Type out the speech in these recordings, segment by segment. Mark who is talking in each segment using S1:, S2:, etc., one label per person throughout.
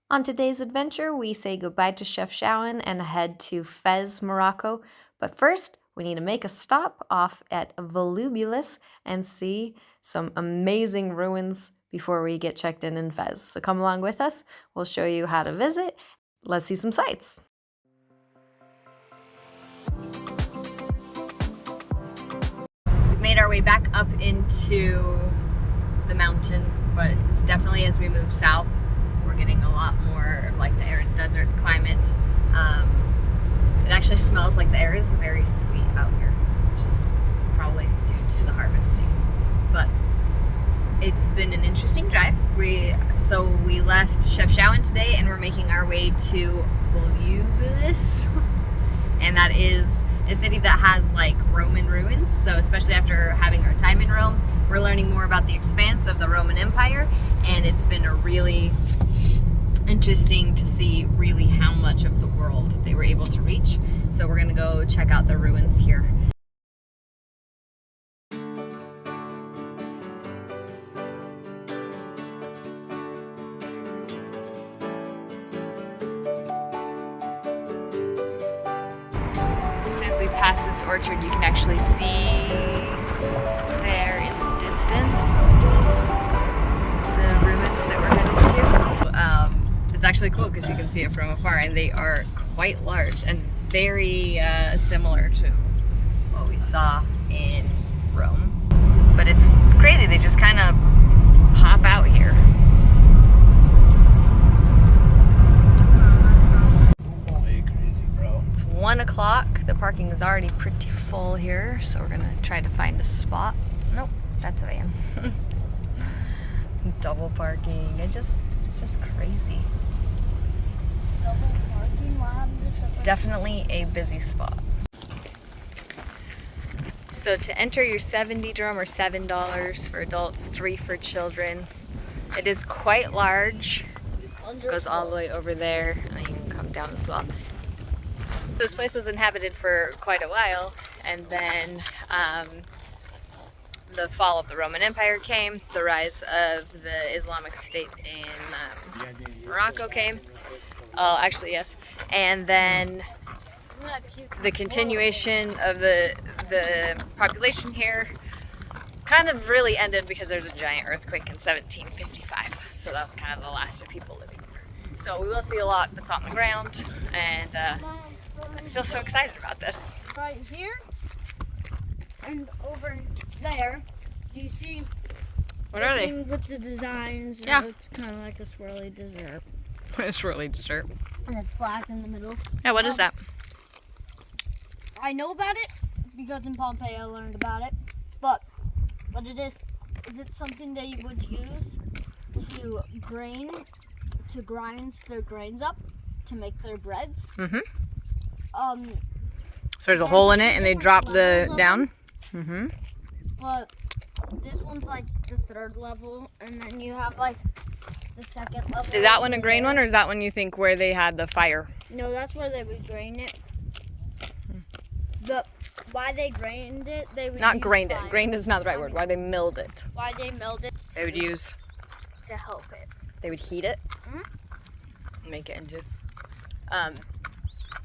S1: On today's adventure, we say goodbye to Chefchaouen and head to Fez, Morocco. But first, we need to make a stop off at Volubilis and see some amazing ruins before we get checked in Fez. So come along with us. We'll show you how to visit. Let's see some sights. We've made our way back up into the mountain, but it's definitely as we move south, we're getting a lot more like the arid desert climate. It actually smells like the air is very sweet out here, which is probably due to the harvesting. But it's been an interesting drive. We left Chefchaouen today and we're making our way to Volubilis, and that is a city that has like Roman ruins. So especially after having our time in Rome, we're learning more about the expanse of the Roman Empire, and it's been a really interesting to see really how much of the world they were able to reach. So we're gonna go check out the ruins here. As soon as we pass this orchard, you can actually see there in the distance the ruins that we're headed to. It's actually cool because you can see it from afar, and they are quite large and very similar to what we saw in Rome. But it's crazy, they just kind of pop out here.
S2: Crazy, bro.
S1: It's 1 o'clock. The parking is already pretty full here, so we're gonna try to find a spot. Nope, that's a van. Double parking. It's just crazy.
S3: Double parking?
S1: Definitely a busy spot. So to enter your 70 dirham or $7 for adults, 3 for children. It is quite large. It goes all the way over there, and then you can come down as well. This place was inhabited for quite a while, and then the fall of the Roman Empire came, the rise of the Islamic State in Morocco came. Actually, yes. And then the continuation of the population here kind of really ended because there's a giant earthquake in 1755. So that was kind of the last of people living here. So we will see a lot that's on the ground, and I'm still so excited about this.
S3: Right here and over there, do you see?
S1: What are they?
S3: With the designs.
S1: Yeah.
S3: It looks kind of like a swirly dessert.
S1: It's really dessert.
S3: And it's black in the middle.
S1: Yeah, what is that?
S3: I know about it because in Pompeii I learned about it. But what it is it something they would use to grind their grains up to make their breads?
S1: Mm-hmm. So there's a
S3: there's
S1: hole in
S3: like
S1: it and they
S3: different
S1: drop
S3: levels
S1: the
S3: of
S1: down?
S3: them.
S1: Mm-hmm.
S3: But this one's like the 3rd level, and then you have like the 2nd level.
S1: Is that one a grain one, or is that one you think where they had the fire?
S3: No, that's where they would grain it. Why they grained it, they would
S1: Not
S3: use
S1: grained it.
S3: fire.
S1: Grained is not the right word. Why they milled it.
S3: Why they milled it
S1: They would use,
S3: to help it.
S1: they would heat it,
S3: Mhm.
S1: make it into,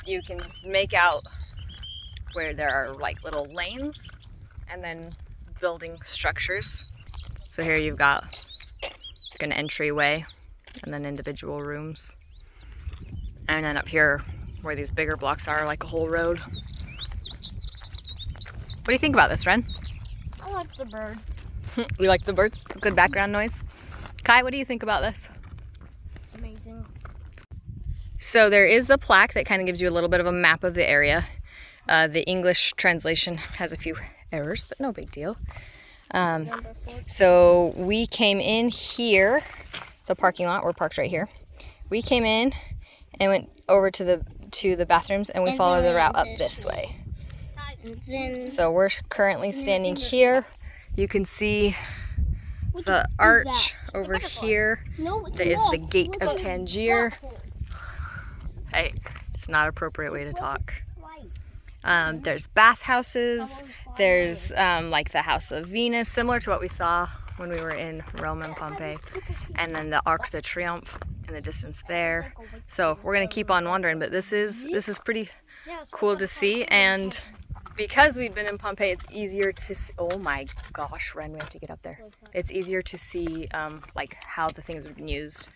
S1: you can make out where there are like little lanes and then building structures. So here you've got like an entryway and then individual rooms. And then up here where these bigger blocks are like a whole road. What do you think about this, Ren?
S3: I like the bird.
S1: You like the birds? Good background noise. Kai, what do you think about this?
S3: It's amazing.
S1: So there is the plaque that kind of gives you a little bit of a map of the area. The English translation has a few errors, but no big deal.
S3: Number 4.
S1: So we came in here, the parking lot, we're parked right here. We came in and went over to the bathrooms, and we
S3: And
S1: followed the
S3: then
S1: route up
S3: this
S1: this way.
S3: And then
S1: So we're currently standing here. You can see the arch over here.
S3: No, it's
S1: That is the
S3: not.
S1: gate
S3: Look
S1: of
S3: at
S1: Tangier.
S3: that.
S1: Hey, it's not an appropriate way to talk.
S3: Right.
S1: There's bathhouses. There's like the House of Venus, similar to what we saw when we were in Rome and Pompeii. And then the Arc de Triomphe in the distance there. So we're gonna keep on wandering, but this is pretty cool to see. And because we've been in Pompeii, it's easier to see, oh my gosh, Ren, we have to get up there. It's easier to see like how the things have been used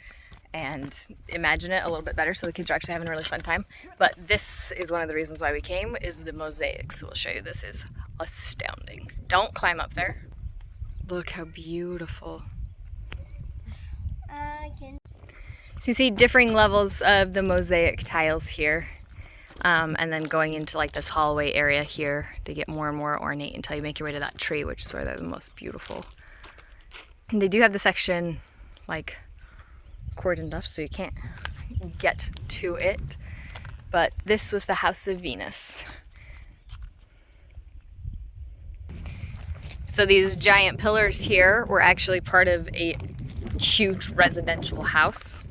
S1: and imagine it a little bit better, so the kids are actually having a really fun time. But this is one of the reasons why we came, is the mosaics. So we'll show you. This is astounding. Don't climb up there. Look how beautiful. So you see differing levels of the mosaic tiles here. And then going into like this hallway area here, they get more and more ornate until you make your way to that tree, which is where they're the most beautiful. And they do have the section like cordoned off so you can't get to it. But this was the House of Venus. So these giant pillars here were actually part of a huge residential house.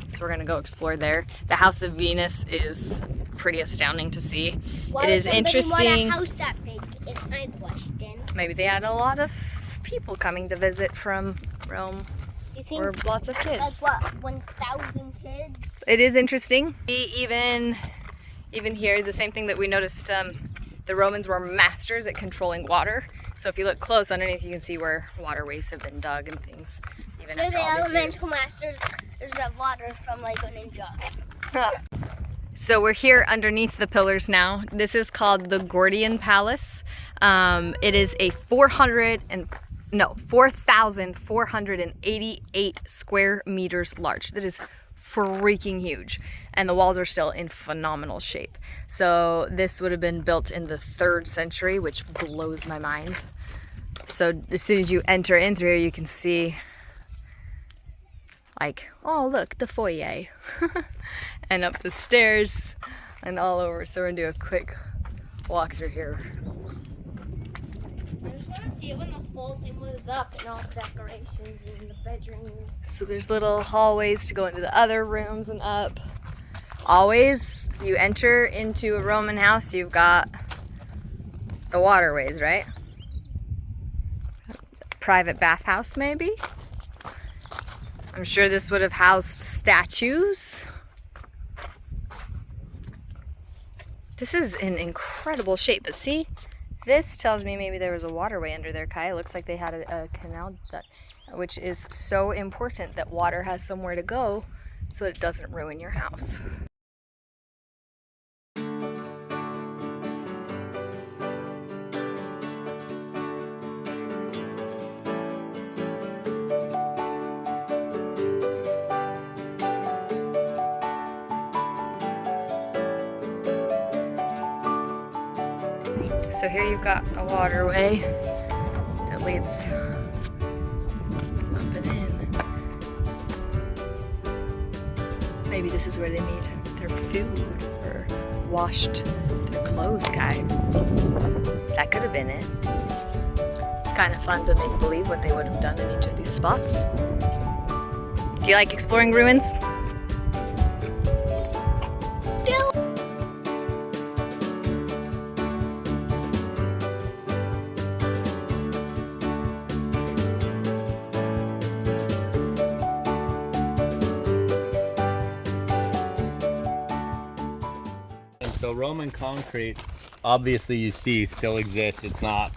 S1: So we're gonna go explore there. The House of Venus is pretty astounding to see. It is interesting.
S3: Want a house that big is my question.
S1: Maybe they had a lot of people coming to visit from Rome, or lots of kids.
S3: Like what, 1,000 kids?
S1: It is interesting. Even here, the same thing that we noticed. The Romans were masters at controlling water. So if you look close underneath, you can see where waterways have been dug and things. Even
S3: They're
S1: after
S3: the
S1: all these
S3: elemental
S1: years.
S3: masters of water from like a ninja.
S1: So we're here underneath the pillars now. This is called the Gordian Palace. It is a 4,488 square meters large. That is freaking huge. And the walls are still in phenomenal shape. So this would have been built in the 3rd century, which blows my mind. So as soon as you enter in through here, you can see like, oh look, the foyer. And up the stairs and all over. So we're gonna do a quick walk through here.
S3: I just want to see it when the whole thing was up and all the decorations in the bedrooms.
S1: So there's little hallways to go into the other rooms and up. Always, you enter into a Roman house, you've got the waterways, right? Private bathhouse, maybe? I'm sure this would have housed statues. This is in incredible shape, but see, this tells me maybe there was a waterway under there, Kai. It looks like they had a canal, which is so important that water has somewhere to go so it doesn't ruin your house. So here you've got a waterway that leads up and in. Maybe this is where they made their food or washed their clothes, Kai. That could have been it. It's kind of fun to make believe what they would have done in each of these spots. Do you like exploring ruins?
S2: So Roman concrete, obviously you see, still exists. It's not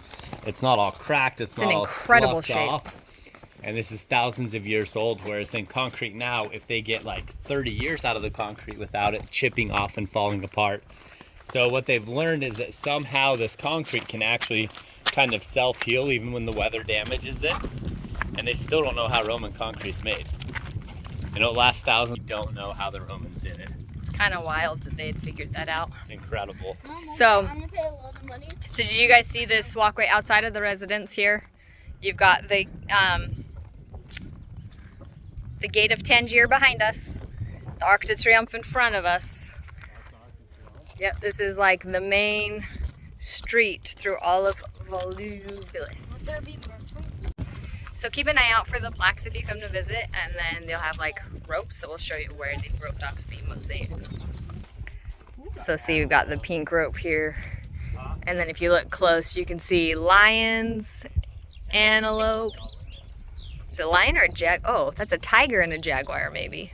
S2: all cracked. It's not
S1: in
S2: all
S1: incredible
S2: sloughed
S1: shape.
S2: off. And this is thousands of years old. Whereas in concrete now, if they get like 30 years out of the concrete without it chipping off and falling apart. So what they've learned is that somehow this concrete can actually kind of self-heal even when the weather damages it. And they still don't know how Roman concrete's made. You know, it lasts thousands. You don't know how the Romans did it.
S1: It's kind of wild that they had figured that out.
S2: It's incredible.
S1: So,
S3: I'm gonna pay a lot of money.
S1: so did you guys see this walkway outside of the residence here? You've got the gate of Tangier behind us, the Arc de Triomphe in front of us. Yep, this is like the main street through all of Volubilis.
S3: Would there be merchants?
S1: So keep an eye out for the plaques if you come to visit, and then they'll have like ropes, so we'll show you where they roped off the mosaics. So see, we've got the pink rope here, and then if you look close, you can see lions, antelope, Is it a lion or a oh, that's a tiger and a jaguar maybe.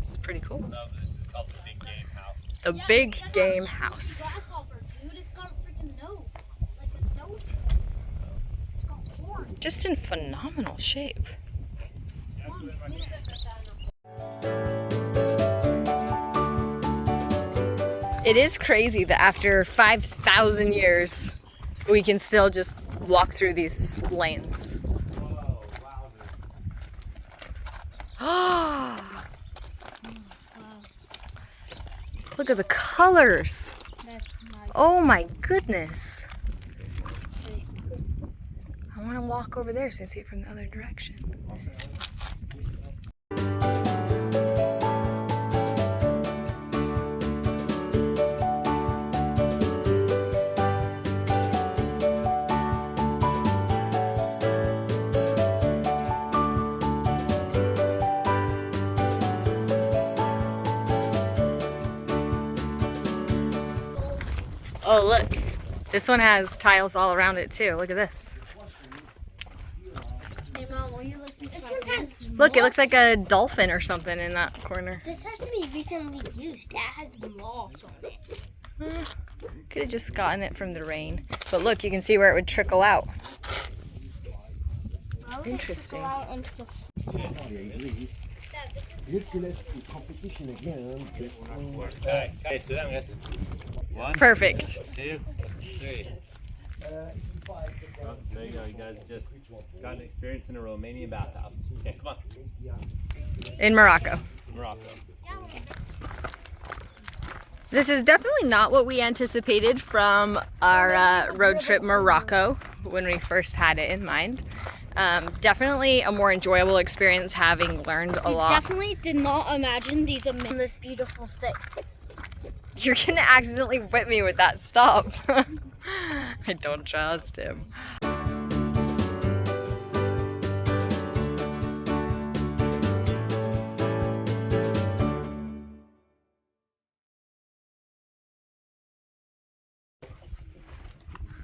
S1: It's pretty cool.
S2: No, this is called the big game house.
S1: The big game house.
S3: Grasshopper, dude. It's got a freaking nose. Like a nose. It's got horns.
S1: Just in phenomenal shape. It is crazy that after 5,000 years, we can still just walk through these lanes. Look at the colors.
S3: That's nice.
S1: Oh my goodness. I want to walk over there so I can see it from the other direction. Oh, look. This one has tiles all around it too. Look at this.
S3: Hey, Mom, will you listen to this one has
S1: Look, it looks like a dolphin or something in that corner.
S3: This has to be recently used. That has moss on it.
S1: Could have just gotten it from the rain. But look, you can see where it would trickle out. Interesting.
S2: Okay, sit down, guys. 1,
S1: Perfect.
S2: 2, 3. Oh, there you go. You guys just got an experience in a Romanian bathhouse. Okay, come on.
S1: In Morocco.
S2: Morocco.
S1: This is definitely not what we anticipated from our road trip Morocco when we first had it in mind. Definitely a more enjoyable experience having learned a lot.
S3: Definitely did not imagine these on this beautiful stick.
S1: You're gonna accidentally whip me with that. Stop. I don't trust him.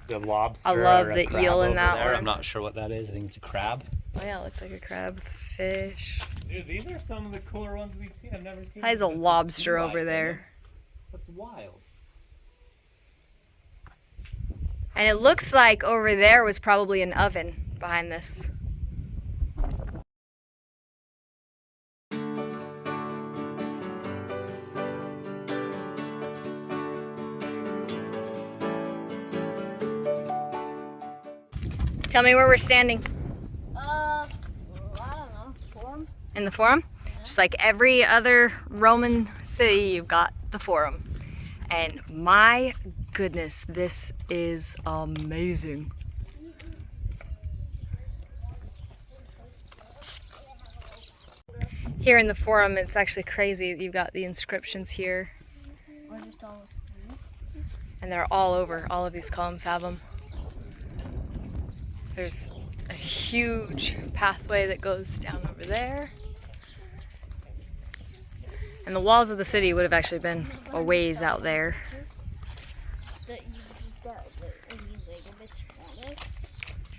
S2: The lobster.
S1: I love
S2: or a
S1: the
S2: crab
S1: eel in
S2: over
S1: that
S2: there.
S1: one.
S2: I'm not sure what that is. I think it's a crab.
S1: Oh yeah, it looks like a crab fish.
S2: Dude, these are some of the cooler ones we've seen. I've never seen.
S1: There's a
S2: It's
S1: lobster
S2: sea
S1: over
S2: life,
S1: there.
S2: isn't it? That's wild.
S1: And it looks like over there was probably an oven behind this. Tell me where we're standing.
S3: I don't know. Forum?
S1: In the Forum? Just like every other Roman city, you've got the Forum. And my goodness, this is amazing. Here in the Forum, it's actually crazy. You've got the inscriptions here.
S3: Or just all
S1: And they're all over. All of these columns have them. There's a huge pathway that goes down over there. And the walls of the city would have actually been a ways out there.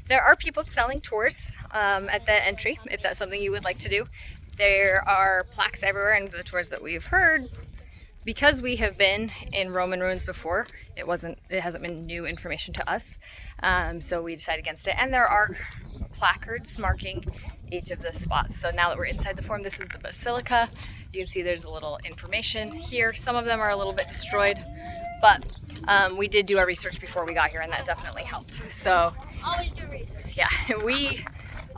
S1: There are people selling tours at the entry, if that's something you would like to do. There are plaques everywhere, and the tours that we've heard, because we have been in Roman ruins before, it hasn't been new information to us, so we decided against it. And there are placards marking each of the spots. So now that we're inside the Forum, this is the Basilica. You can see there's a little information here. Some of them are a little bit destroyed, but we did do our research before we got here, and that definitely helped. So
S3: always do research.
S1: yeah, we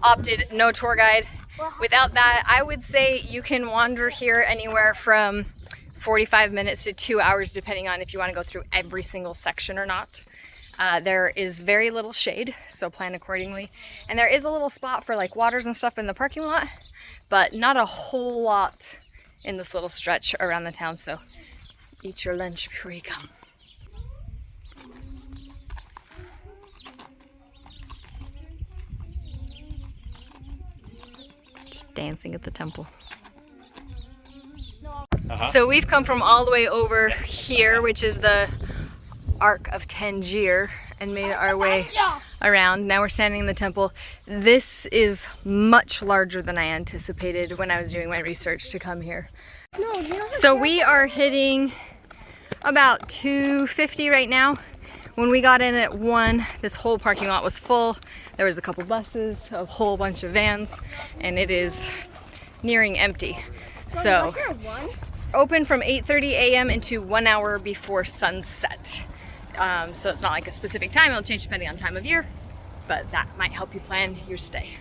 S1: opted no tour guide. Without that, I would say you can wander here anywhere from 45 minutes to 2 hours, depending on if you want to go through every single section or not. There is very little shade, so plan accordingly. And there is a little spot for like waters and stuff in the parking lot, but not a whole lot in this little stretch around the town, so eat your lunch before you come. Just dancing at the temple. So we've come from all the way over here, which is the Arc of Tangier, and made our way around. Now we're standing in the temple. This is much larger than I anticipated when I was doing my research to come here. So we are hitting about 250 right now. When we got in at 1, this whole parking lot was full. There was a couple buses, a whole bunch of vans, and it is nearing empty. So open from 8:30 a.m. into 1 hour before sunset. So it's not like a specific time, it'll change depending on time of year, but that might help you plan your stay.